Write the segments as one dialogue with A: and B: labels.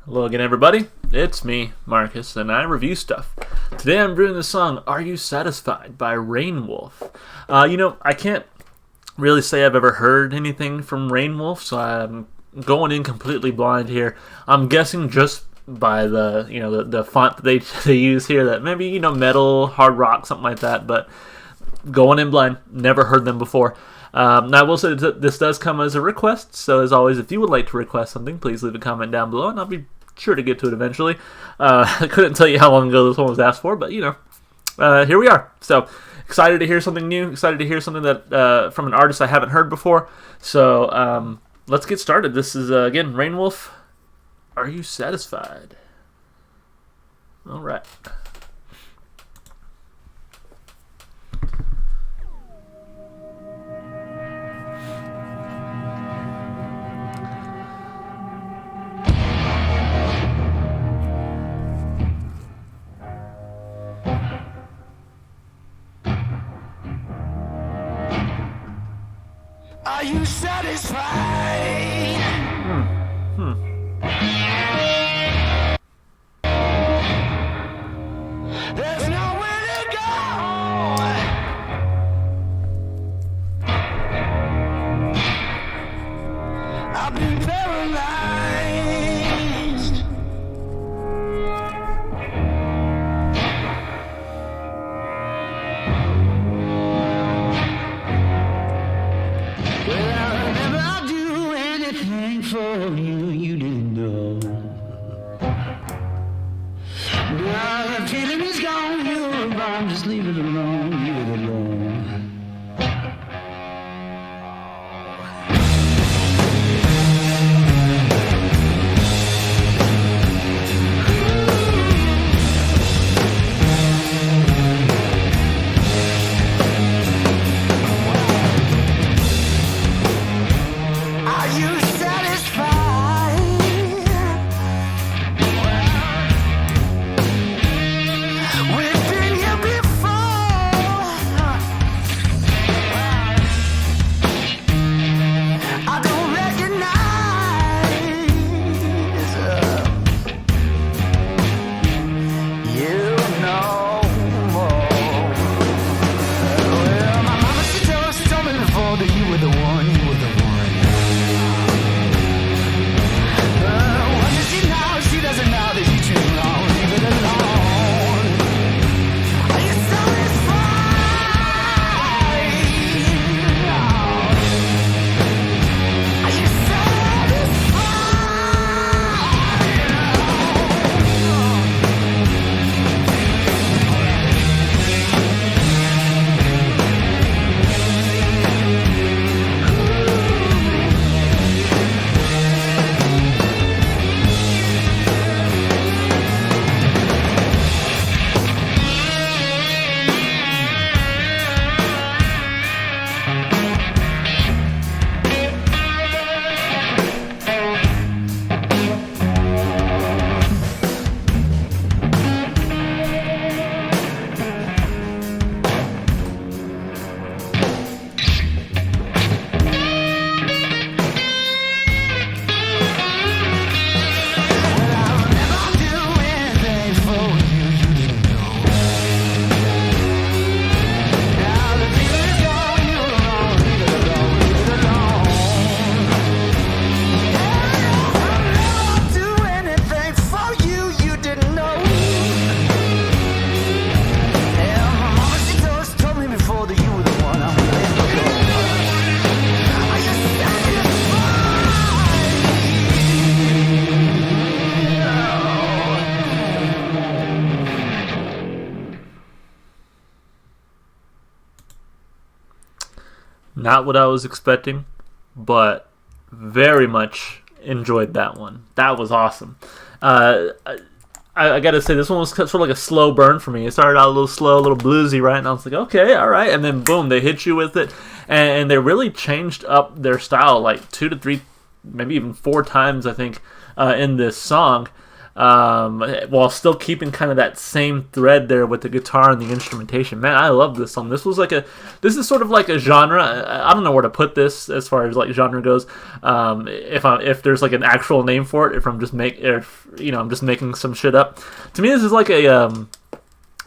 A: Hello again, everybody. It's me, Marcus, and I review stuff. Today I'm reviewing the song Are You Satisfied by Reignwolf. I can't really say I've ever heard anything from Reignwolf, so I'm going in completely blind here. I'm guessing just by the font that they use here that maybe, metal, hard rock, something like that, but going in blind, never heard them before. Now, I will say that this does come as a request, so as always, if you would like to request something, please leave a comment down below, and I'll be sure to get to it eventually. I couldn't tell you how long ago this one was asked for, but, here we are. So, excited to hear something new, excited to hear something that from an artist I haven't heard before. So, let's get started. This is, again, Reignwolf. Are You Satisfied? All right.
B: Are you satisfied? There's nowhere to go. I've been paralyzed. Well, I'll never do anything for you, you didn't know. Now the feeling is gone, you're gone, just leave it alone, leave it alone. Are you satisfied? We've been here before. I don't recognize you no more. Well, my mama, she told me before that you were the one, you were the one. What does she know? She doesn't know that you too long. Leave it alone. Are you satisfied? Are you
A: Not what I was expecting, but very much enjoyed that one. That was awesome. I gotta say, this one was sort of like a slow burn for me. It started out a little slow, a little bluesy, right? And I was like, okay, all right. And then boom, they hit you with it. And they really changed up their style like 2 to 3, maybe even 4 times, I think, in this song. while still keeping kind of that same thread there with the guitar and the instrumentation. Man, I love this song. This is sort of like a genre. I don't know where to put this as far as like genre goes. If there's like an actual name for it, if I'm just I'm just making some shit up. To me, this is like a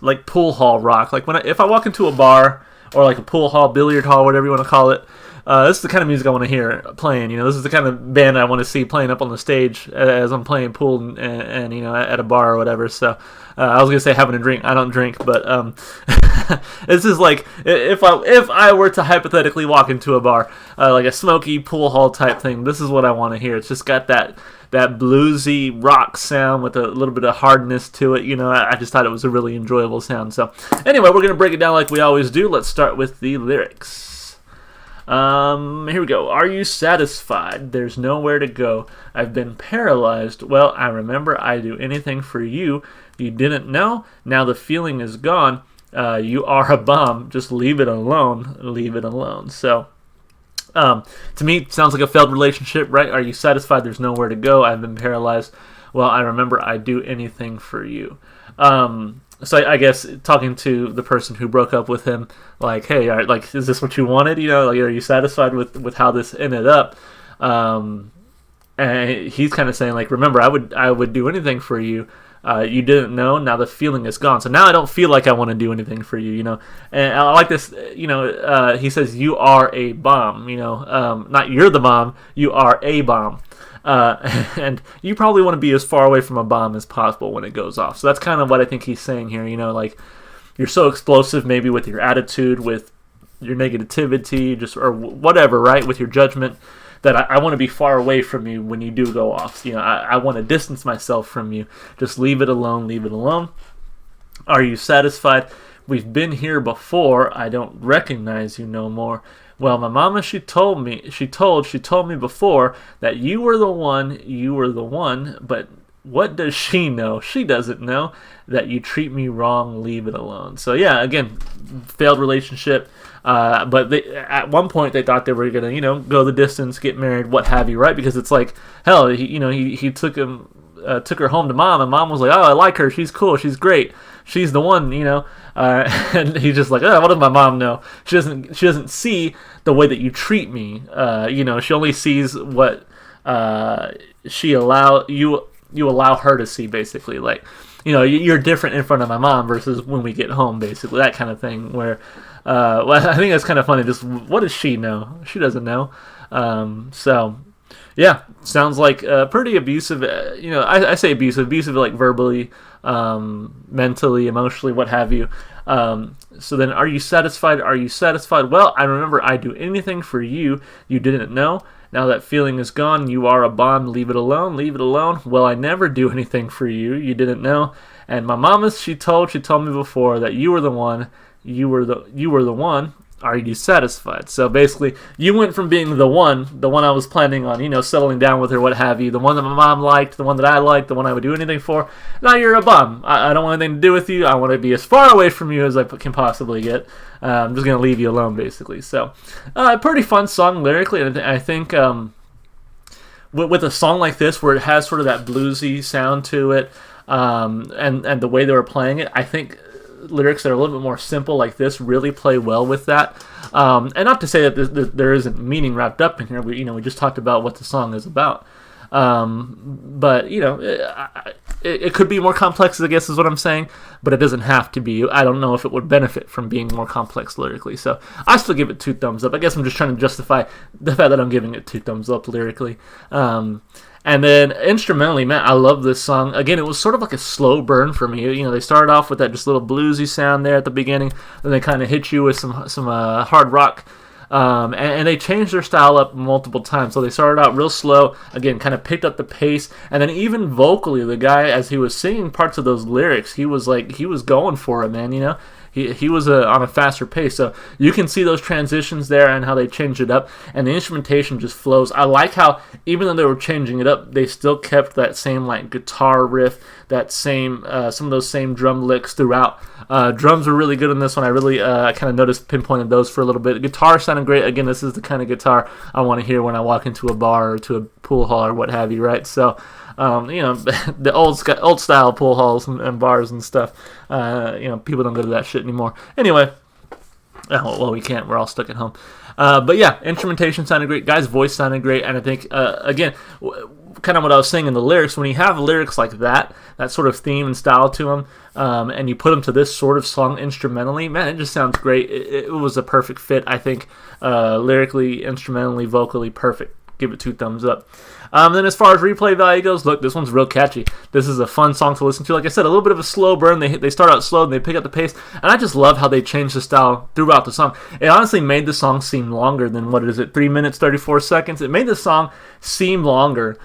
A: like pool hall rock. Like if I walk into a bar or like a pool hall, billiard hall, whatever you want to call it. This is the kind of music I want to hear playing. This is the kind of band I want to see playing up on the stage as I'm playing pool and at a bar or whatever. So I was gonna say having a drink. I don't drink, but this is like if I were to hypothetically walk into a bar, like a smoky pool hall type thing. This is what I want to hear. It's just got that bluesy rock sound with a little bit of hardness to it. I just thought it was a really enjoyable sound. So anyway, we're gonna break it down like we always do. Let's start with the lyrics. Here we go. Are you satisfied? There's nowhere to go. I've been paralyzed. Well, I remember I'd do anything for you. You didn't know? Now the feeling is gone. You are a bomb. Just leave it alone. Leave it alone. So, to me, it sounds like a failed relationship, right? Are you satisfied? There's nowhere to go. I've been paralyzed. Well, I remember I'd do anything for you. So I guess talking to the person who broke up with him, like, hey, like, is this what you wanted? Like, are you satisfied with how this ended up? And he's kind of saying, like, remember, I would do anything for you. You didn't know. Now the feeling is gone. So now I don't feel like I want to do anything for you. And I like this. He says you are a bomb. Not you're the bomb. You are a bomb. And you probably want to be as far away from a bomb as possible when it goes off. So that's kind of what I think he's saying here. Like you're so explosive, maybe with your attitude, with your negativity, or whatever, right? With your judgment, that I want to be far away from you when you do go off. I want to distance myself from you. Just leave it alone. Leave it alone. Are you satisfied? We've been here before. I don't recognize you no more. Well, my mama, she told me before that you were the one, but what does she know? She doesn't know that you treat me wrong, leave it alone. So yeah, again, failed relationship, but at one point they thought they were going to, go the distance, get married, what have you, right? Because it's like, hell, he took her home to mom, and mom was like, oh, I like her, she's cool, she's great, she's the one, and he's just like, oh, what does my mom know? She doesn't see the way that you treat me. She only sees what you allow her to see, basically. Like, you're different in front of my mom versus when we get home, basically, that kind of thing. Where, I think that's kind of funny. Just what does she know? She doesn't know. So. Yeah, sounds like pretty abusive. I say abusive like verbally, mentally, emotionally, what have you. So then, are you satisfied? Are you satisfied? Well, I remember I'd do anything for you. You didn't know. Now that feeling is gone. You are a bomb. Leave it alone. Leave it alone. Well, I never do anything for you. You didn't know. And my mama, she told me before that you were the one. You were the one. Are you satisfied? So basically, you went from being the one I was planning on, settling down with her, what have you, the one that my mom liked, the one that I liked, the one I would do anything for. Now you're a bum. I don't want anything to do with you. I want to be as far away from you as I can possibly get. I'm just going to leave you alone, basically. So, pretty fun song lyrically, and I think with a song like this, where it has sort of that bluesy sound to it, and the way they were playing it, I think lyrics that are a little bit more simple like this really play well with that. And not to say that there isn't meaning wrapped up in here. We just talked about what the song is about. But it could be more complex, I guess is what I'm saying, but it doesn't have to be. I don't know if it would benefit from being more complex lyrically. So I still give it 2 thumbs up. I guess I'm just trying to justify the fact that I'm giving it 2 thumbs up lyrically. And then instrumentally, man, I love this song. Again, it was sort of like a slow burn for me. They started off with that just little bluesy sound there at the beginning, then they kind of hit you with some hard rock. And they changed their style up multiple times. So they started out real slow, again, kind of picked up the pace, and then even vocally, the guy, as he was singing parts of those lyrics, he was going for it, man. He was on a faster pace, so you can see those transitions there and how they changed it up, and the instrumentation just flows. I like how, even though they were changing it up, they still kept that same like guitar riff, that same some of those same drum licks throughout. Drums were really good in this one. I really kind of pinpointed those for a little bit. Guitar sounded great. Again, this is the kind of guitar I want to hear when I walk into a bar or to a pool hall or what have you, right? So The old style pool halls and bars and stuff. People don't go to that shit anymore. Anyway, well, we can't. We're all stuck at home. But yeah, instrumentation sounded great. Guy's voice sounded great, and I think again, kind of what I was saying in the lyrics. When you have lyrics like that sort of theme and style to them, and you put them to this sort of song instrumentally, man, it just sounds great. It was a perfect fit, I think, lyrically, instrumentally, vocally, perfect. Give it 2 thumbs up. Then as far as replay value goes, look, this one's real catchy. This is a fun song to listen to. Like I said, a little bit of a slow burn. They start out slow and they pick up the pace. And I just love how they change the style throughout the song. It honestly made the song seem longer than, 3 minutes, 34 seconds. It made the song seem longer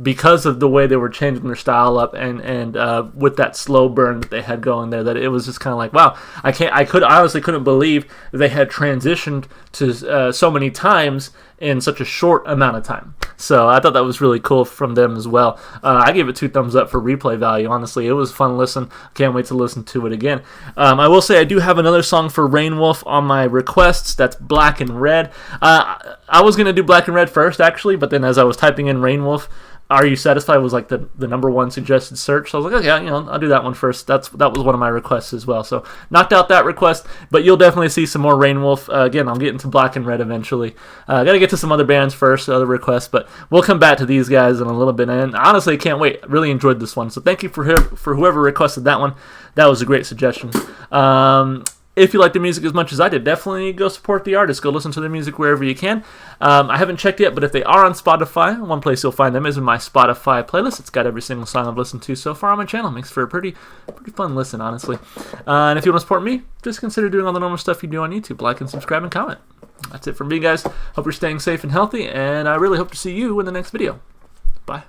A: because of the way they were changing their style up and with that slow burn that they had going there, that it was just kind of like, wow, I honestly couldn't believe they had transitioned to so many times in such a short amount of time. So I thought that was really cool from them as well. I gave it 2 thumbs up for replay value. Honestly, it was a fun listen. Can't wait to listen to it again. I will say I do have another song for Reignwolf on my requests. That's Black and Red. I was going to do Black and Red first, actually, but then as I was typing in Reignwolf, Are You Satisfied was like the number 1 suggested search. So I was like, okay, I'll do that one first. That was one of my requests as well. So knocked out that request, but you'll definitely see some more Reignwolf. Again, I'll get into Black and Red eventually. Got to get to some other bands first, other requests, but we'll come back to these guys in a little bit. And honestly, can't wait. Really enjoyed this one. So thank you for whoever requested that one. That was a great suggestion. If you like the music as much as I did, definitely go support the artist. Go listen to their music wherever you can. I haven't checked yet, but if they are on Spotify, one place you'll find them is in my Spotify playlist. It's got every single song I've listened to so far on my channel. Makes for a pretty fun listen, honestly. And if you want to support me, just consider doing all the normal stuff you do on YouTube. Like and subscribe and comment. That's it from me, guys. Hope you're staying safe and healthy, and I really hope to see you in the next video. Bye.